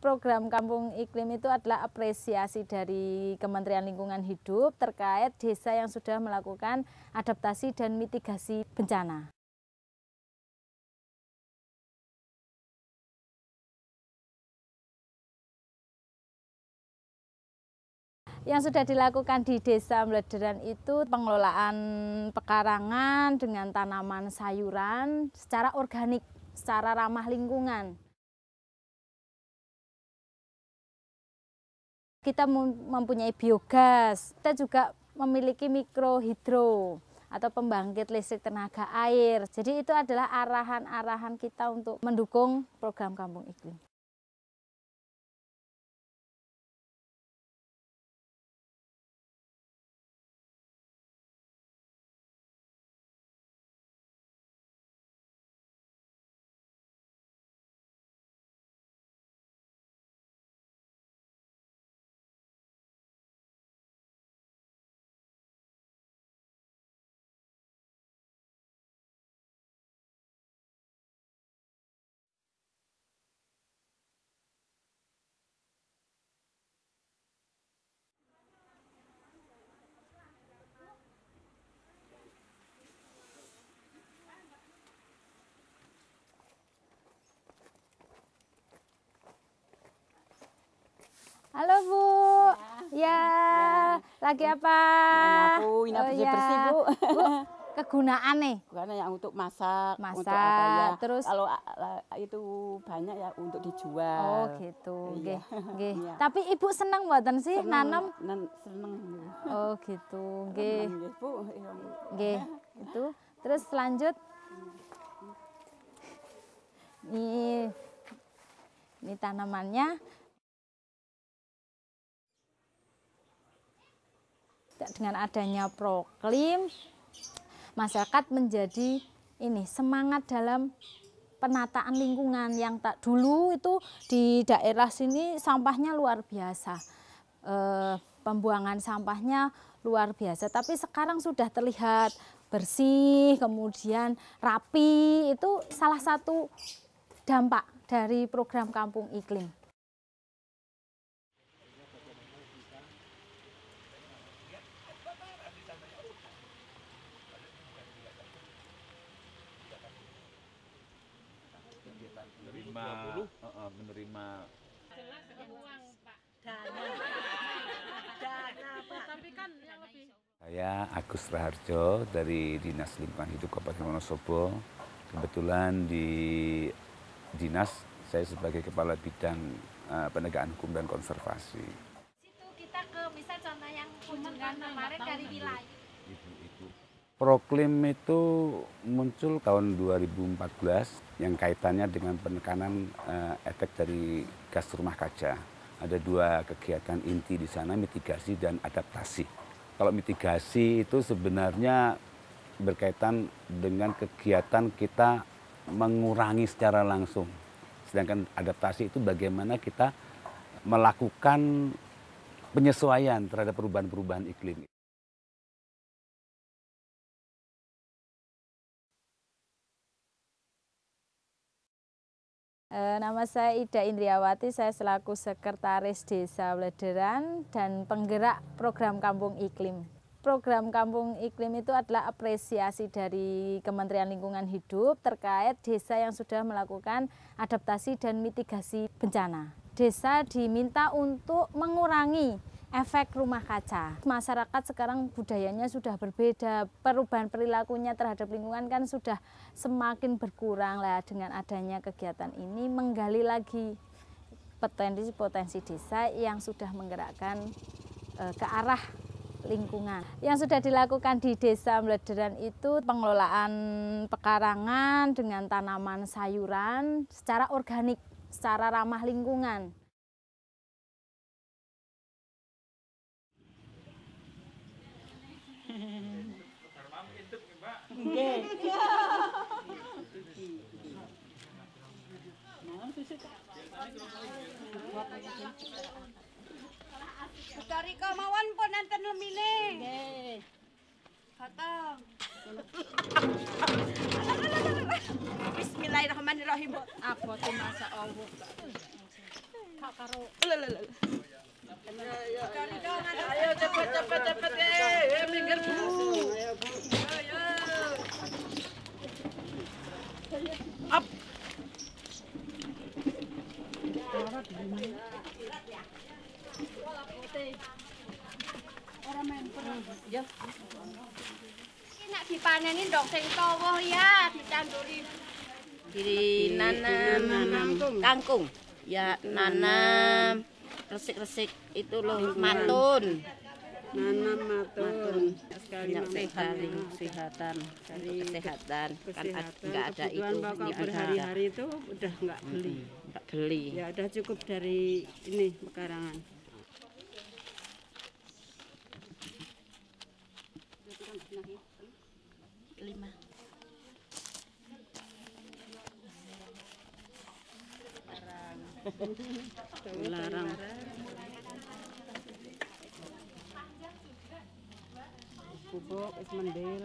Program Kampung Iklim itu adalah apresiasi dari Kementerian Lingkungan Hidup terkait desa yang sudah melakukan adaptasi dan mitigasi bencana. Yang sudah dilakukan di Desa Mlederan itu pengelolaan pekarangan dengan tanaman sayuran secara organik, secara ramah lingkungan. Kita mempunyai biogas, kita juga memiliki mikrohidro atau pembangkit listrik tenaga air. Jadi itu adalah arahan-arahan kita untuk mendukung program Kampung Iklim. Halo Bu, ya, lagi apa? Ini bersih Bu. Bu, kegunaan nih? Karena yang untuk masak, untuk apa ya. Terus kalau itu banyak ya untuk dijual. Oh gitu, iya. Iya. Tapi Ibu senang mboten sih nanam? Seneng. Oh gitu, nggih. Bu. Nggih, itu. Terus lanjut. Ini tanamannya. Dengan adanya Proklim, masyarakat menjadi semangat dalam penataan lingkungan yang tak dulu itu di daerah sini sampahnya luar biasa, pembuangan sampahnya luar biasa. Tapi sekarang sudah terlihat bersih, kemudian rapi. Itu salah satu dampak dari program Kampung Iklim. menerima uang Pak, dana Pak. Tapi kan yang lebih. Saya Agus Raharjo dari Dinas Lingkungan Hidup Kabupaten Wonosobo. Kebetulan di dinas saya sebagai Kepala Bidang Penegakan Hukum dan Konservasi. Situ kita ke misal contoh yang kunjungan kemarin dari wilayah. Proklim itu muncul tahun 2014 yang kaitannya dengan penekanan efek dari gas rumah kaca. Ada dua kegiatan inti di sana, mitigasi dan adaptasi. Kalau mitigasi itu sebenarnya berkaitan dengan kegiatan kita mengurangi secara langsung. Sedangkan adaptasi itu bagaimana kita melakukan penyesuaian terhadap perubahan-perubahan iklim. Nama saya Ida Indriawati, saya selaku Sekretaris Desa Mlederan dan penggerak program Kampung Iklim. Program Kampung Iklim itu adalah apresiasi dari Kementerian Lingkungan Hidup terkait desa yang sudah melakukan adaptasi dan mitigasi bencana. Desa diminta untuk mengurangi efek rumah kaca. Masyarakat sekarang budayanya sudah berbeda, perubahan perilakunya terhadap lingkungan kan sudah semakin berkurang lah. Dengan adanya kegiatan ini menggali lagi potensi-potensi desa yang sudah menggerakkan ke arah lingkungan. Yang sudah dilakukan di Desa Mlederan itu pengelolaan pekarangan dengan tanaman sayuran secara organik, secara ramah lingkungan. Riko mawon pun nanten lemine. Nggih. Potong. Bismillahirrahmanirrahim. Abote masa Allah. Ayo cepet minggir Bu. Ayo Bu. Ayo. Up. Ini nak dipanenin dong sing towoh ya dicanduri. Nanam Kangkung. Ya nanam resik-resik itu loh matun. nanam matun sekali Kesehatan, kesehatan. Kan nggak ada itu. kebutuhan pokok berhari-hari itu udah nggak beli. Nggak beli. Ya udah cukup dari ini pekarangan. Lima. Larang. Bubuk is mendel.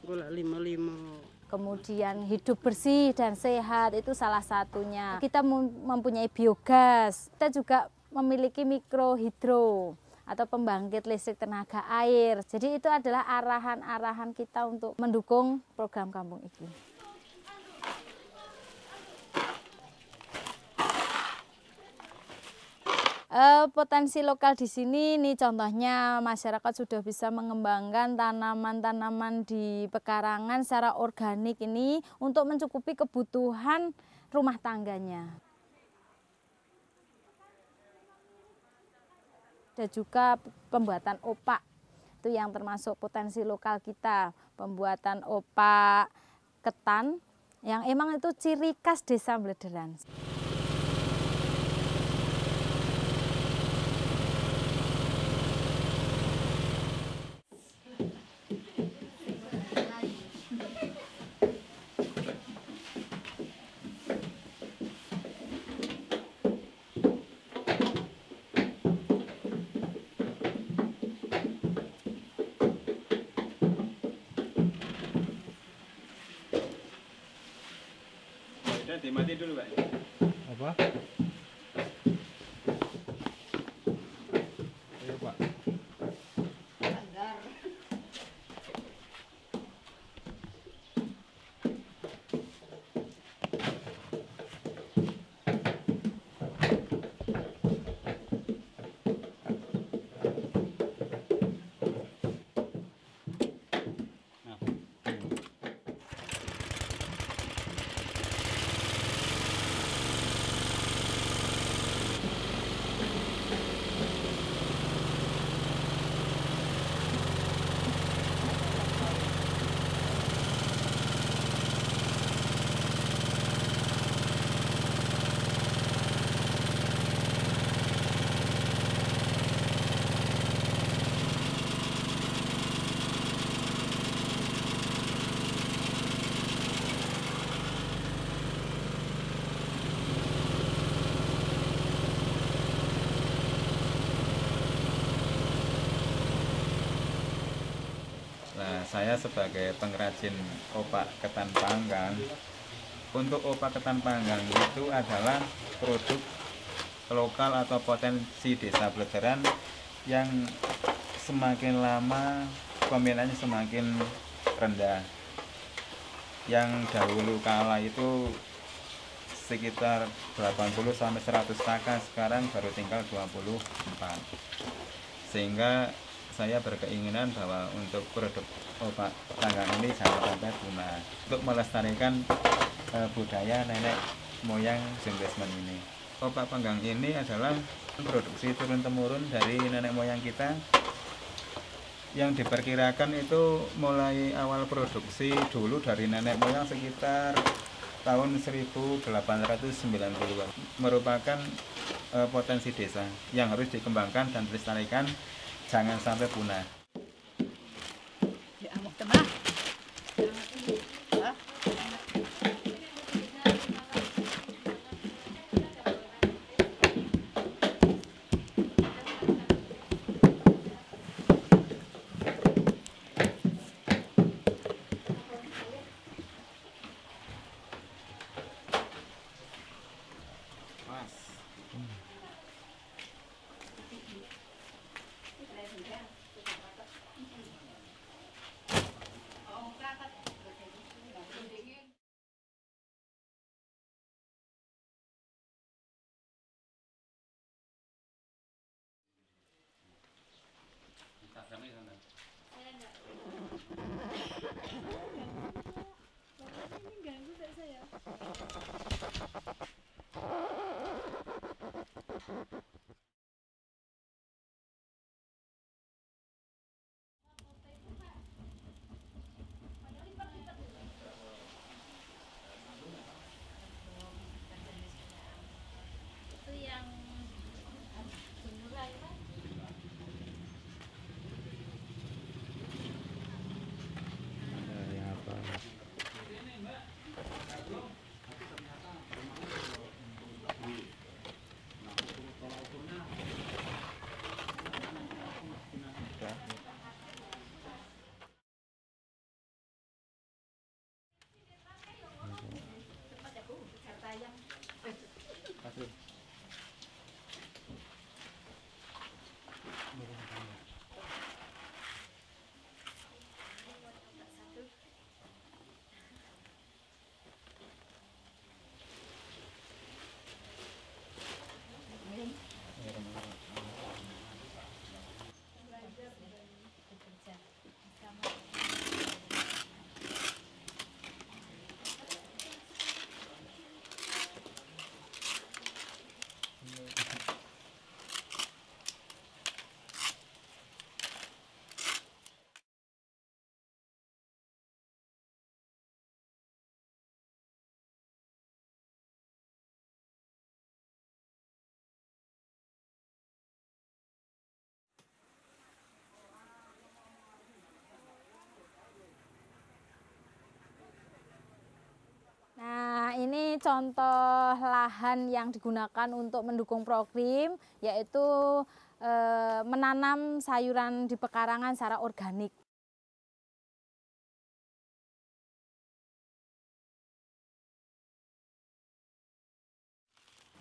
Gula 55. Kemudian hidup bersih dan sehat itu salah satunya. Kita mempunyai biogas, kita juga memiliki mikrohidro atau pembangkit listrik tenaga air. Jadi itu adalah arahan-arahan kita untuk mendukung program Kampung Iklim. Potensi lokal di sini, nih contohnya masyarakat sudah bisa mengembangkan tanaman-tanaman di pekarangan secara organik ini untuk mencukupi kebutuhan rumah tangganya. Dan juga pembuatan opak, itu yang termasuk potensi lokal kita. Pembuatan opak ketan, yang emang itu ciri khas Desa Blederan. Dimati dulu, Pak. Apa? Ayo, Pak. Saya sebagai pengrajin opak ketan panggang. Untuk opak ketan panggang itu adalah produk lokal atau potensi Desa Blederan yang semakin lama peminatnya semakin rendah. Yang dahulu kala itu sekitar 80-100 kakak, sekarang baru tinggal 24. Sehingga saya berkeinginan bahwa untuk produk opak panggang ini jangan sampai punah, untuk melestarikan budaya nenek moyang Jenggesmen ini. Opak panggang ini adalah produksi turun-temurun dari nenek moyang kita, yang diperkirakan itu mulai awal produksi dulu dari nenek moyang sekitar tahun 1890-an. Merupakan potensi desa yang harus dikembangkan dan dilestarikan, jangan sampai punah. contoh lahan yang digunakan untuk mendukung program, yaitu menanam sayuran di pekarangan secara organik.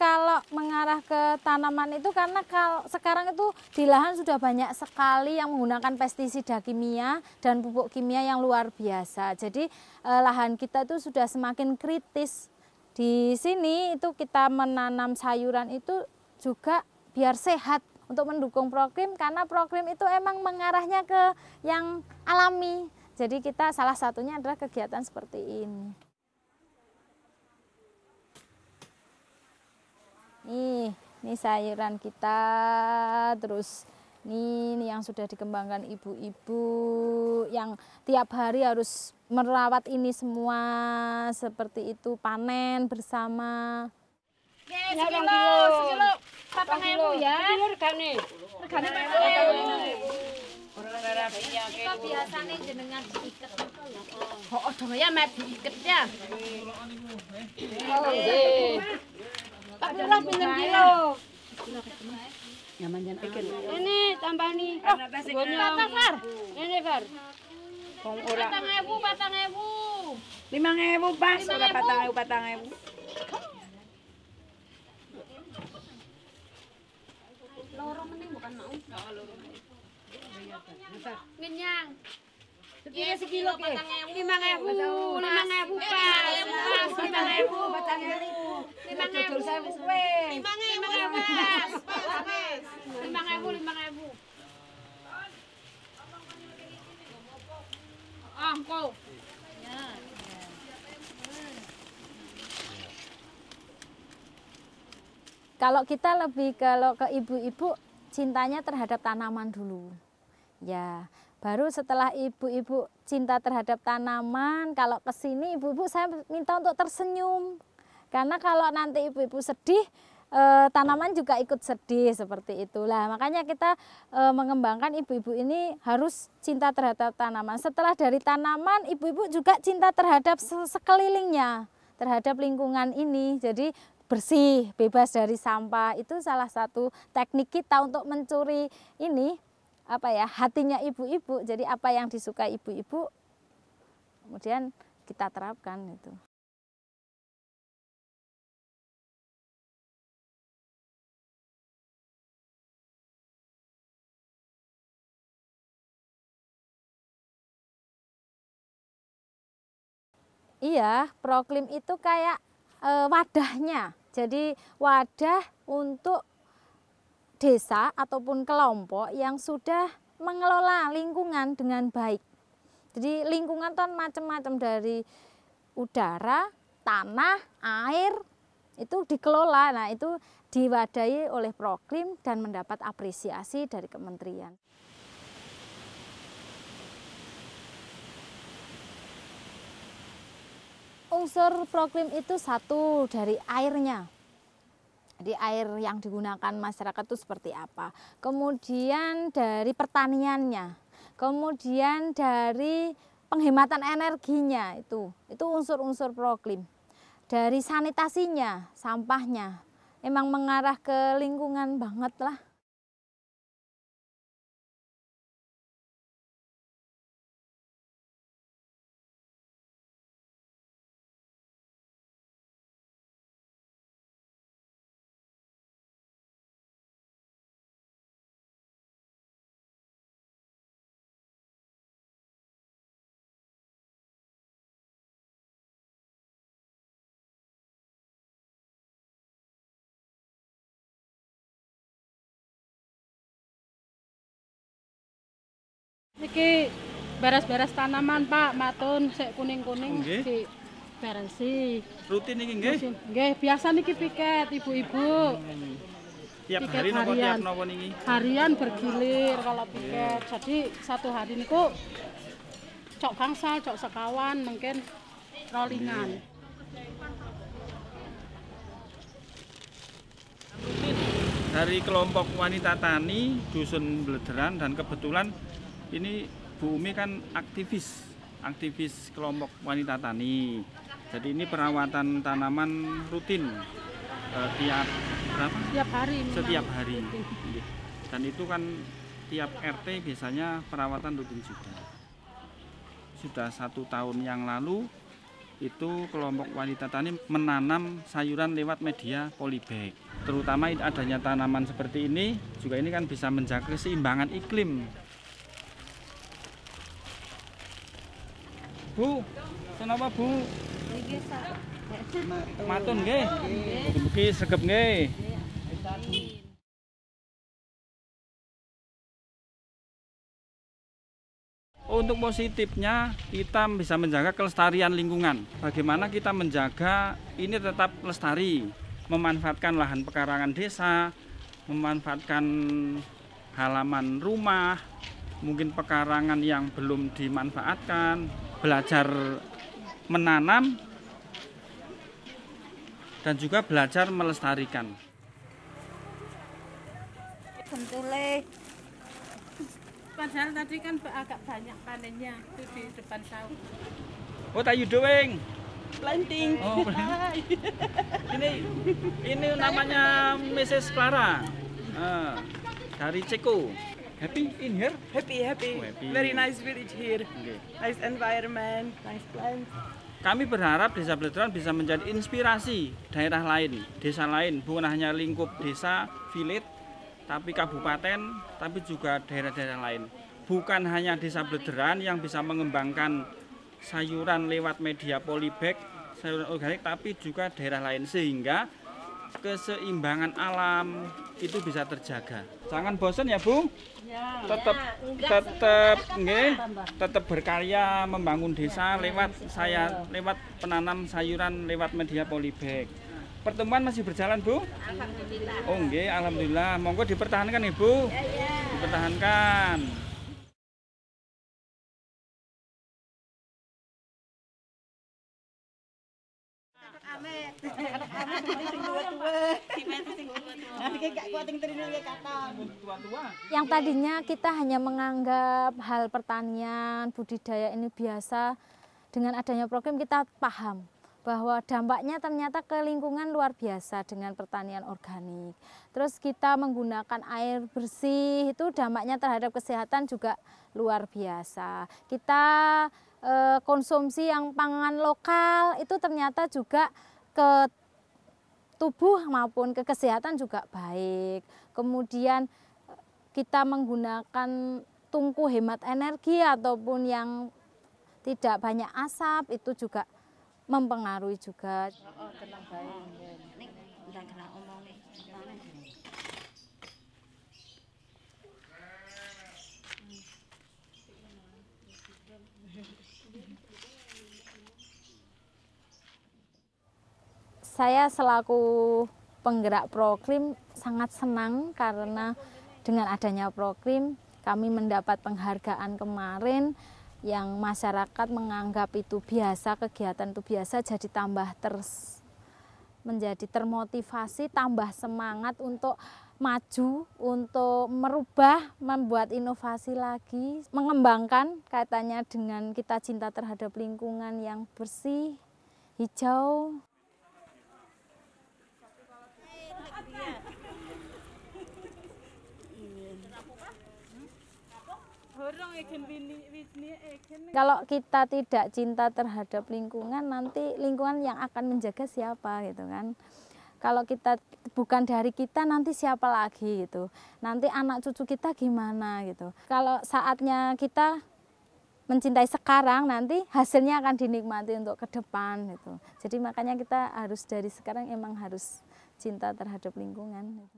Kalau mengarah ke tanaman itu karena sekarang itu di lahan sudah banyak sekali yang menggunakan pestisida kimia dan pupuk kimia yang luar biasa. Jadi lahan kita itu sudah semakin kritis. Di sini itu kita menanam sayuran itu juga biar sehat untuk mendukung program, karena program itu emang mengarahnya ke yang alami. Jadi kita salah satunya adalah kegiatan seperti ini. Ini sayuran kita, terus ini yang sudah dikembangkan ibu-ibu yang tiap hari harus merawat ini semua seperti itu, panen bersama. Sekilo 4.000 ya. Regane 4.000. Kita biasanya jenengan diiket. Oh, ya mek diiket ya. Oh, nggih. Pak Lurah pinten kilo? Nyaman ikan. Ini tambah nih. Patah, Far. Ini, Far. 4.000. 5.000 pas, ora 4.000. Loro mending bukan mau. Ngenyang. Sekilo ke? 5.000. 5.000 pas. 5.000. Ah, kau. Kalau kita lebih ke ibu-ibu, cintanya terhadap tanaman dulu. Ya, baru setelah ibu-ibu cinta terhadap tanaman, kalau ke sini ibu-ibu saya minta untuk tersenyum. Karena kalau nanti ibu-ibu sedih, tanaman juga ikut sedih seperti itulah. Makanya kita mengembangkan ibu-ibu ini harus cinta terhadap tanaman. Setelah dari tanaman, ibu-ibu juga cinta terhadap sekelilingnya, terhadap lingkungan ini. Jadi bersih, bebas dari sampah, itu salah satu teknik kita untuk mencuri ini hatinya ibu-ibu. Jadi apa yang disukai ibu-ibu kemudian kita terapkan itu. Iya, Proklim itu kayak wadahnya. Jadi wadah untuk desa ataupun kelompok yang sudah mengelola lingkungan dengan baik. Jadi lingkungan itu macam-macam, dari udara, tanah, air, itu dikelola. Nah, itu diwadahi oleh Proklim dan mendapat apresiasi dari kementerian. Unsur Proklim itu satu, dari airnya. Jadi air yang digunakan masyarakat itu seperti apa. Kemudian dari pertaniannya. Kemudian dari penghematan energinya, itu unsur-unsur Proklim. Dari sanitasinya, sampahnya, emang mengarah ke lingkungan banget lah. Iki beres-beres tanaman, Pak, matun sik kuning-kuning diberesi. Rutin iki nggih? Nggih, biasa niki piket ibu-ibu. Tiap Piket hari napa harian. tiap napa niki? Harian bergilir kalau piket. Jadi satu hari niku cok gangsal, cok sekawan, mungkin rollingan. Dari kelompok wanita tani Dusun Blederan, dan kebetulan ini Bu Umi kan aktivis aktivis kelompok wanita tani. Jadi ini perawatan tanaman rutin tiap berapa? Tiap hari. Setiap hari. Dan itu kan tiap RT biasanya perawatan rutin juga. Sudah 1 tahun yang lalu itu kelompok wanita tani menanam sayuran lewat media polybag. Terutama adanya tanaman seperti ini juga ini kan bisa menjaga keseimbangan iklim. Bu, kenapa Bu? Matun nggih. Mugi sregep nggih. Untuk positifnya kita bisa menjaga kelestarian lingkungan. Bagaimana kita menjaga ini tetap lestari, memanfaatkan lahan pekarangan desa, memanfaatkan halaman rumah, mungkin pekarangan yang belum dimanfaatkan, belajar menanam dan juga belajar melestarikan. Sentule. Padahal tadi kan agak banyak panennya itu di depan sawah. What are you doing? Planting. Oh, ini namanya Mrs. Clara dari Ceko. Happy in here? Happy. Oh, happy. Very nice village here. Okay. Nice environment, nice plants. Kami berharap Desa Bledran bisa menjadi inspirasi daerah lain, desa lain, bukan hanya lingkup desa, village, tapi kabupaten, tapi juga daerah-daerah lain. Bukan hanya Desa Bledran yang bisa mengembangkan sayuran lewat media polybag, sayuran organik, tapi juga daerah lain sehingga keseimbangan alam itu bisa terjaga. Jangan bosan ya Bu. Tetap berkarya membangun desa lewat penanam sayuran lewat media polybag. Pertemuan masih berjalan Bu? Alhamdulillah. Oh nggih, alhamdulillah. Monggo dipertahankan Ibu. Dipertahankan. Yang tadinya kita hanya menganggap hal pertanian, budidaya ini biasa, dengan adanya program kita paham bahwa dampaknya ternyata ke lingkungan luar biasa dengan pertanian organik. Terus kita menggunakan air bersih, itu dampaknya terhadap kesehatan juga luar biasa. Kita konsumsi yang pangan lokal itu ternyata juga ke tubuh maupun ke kesehatan juga baik. Kemudian kita menggunakan tungku hemat energi ataupun yang tidak banyak asap itu juga mempengaruhi juga. Saya selaku penggerak Proklim sangat senang karena dengan adanya Proklim kami mendapat penghargaan kemarin yang masyarakat menganggap itu biasa, kegiatan itu biasa, jadi tambah menjadi termotivasi, tambah semangat untuk maju, untuk merubah, membuat inovasi lagi, mengembangkan kaitannya dengan kita cinta terhadap lingkungan yang bersih, hijau. Kalau kita tidak cinta terhadap lingkungan, nanti lingkungan yang akan menjaga siapa gitu kan. Kalau kita bukan dari kita, nanti siapa lagi gitu. Nanti anak cucu kita gimana gitu. Kalau saatnya kita mencintai sekarang, nanti hasilnya akan dinikmati untuk ke depan gitu. Jadi makanya kita harus dari sekarang emang harus cinta terhadap lingkungan gitu.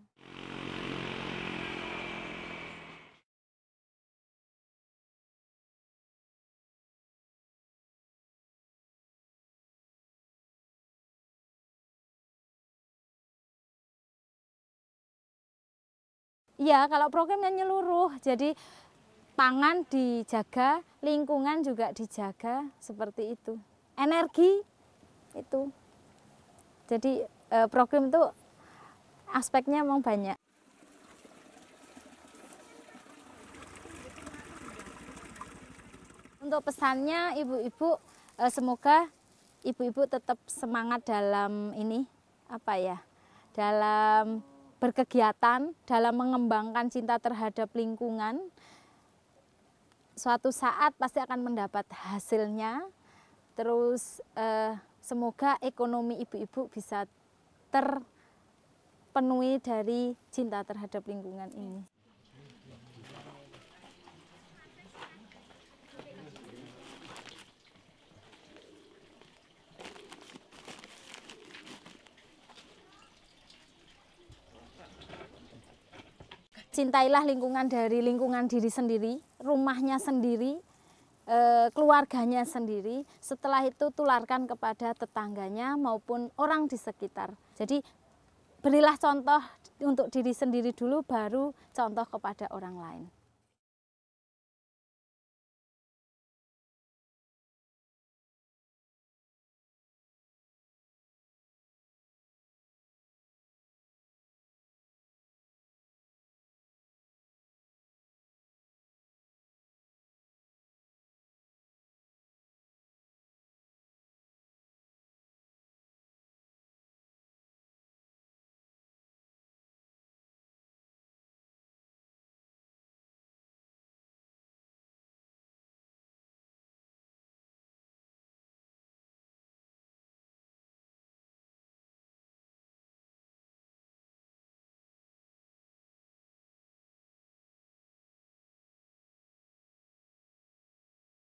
Iya, kalau programnya menyeluruh, jadi pangan dijaga, lingkungan juga dijaga, seperti itu. Energi itu. Jadi program itu aspeknya memang banyak. Untuk untuk pesannya ibu-ibu, semoga ibu-ibu tetap semangat dalam ini, apa ya, dalam berkegiatan, dalam mengembangkan cinta terhadap lingkungan. Suatu saat pasti akan mendapat hasilnya. Terus semoga ekonomi ibu-ibu bisa terpenuhi dari cinta terhadap lingkungan ini. Cintailah lingkungan dari lingkungan diri sendiri, rumahnya sendiri, keluarganya sendiri. Setelah itu tularkan kepada tetangganya maupun orang di sekitar. Jadi berilah contoh untuk diri sendiri dulu, baru contoh kepada orang lain.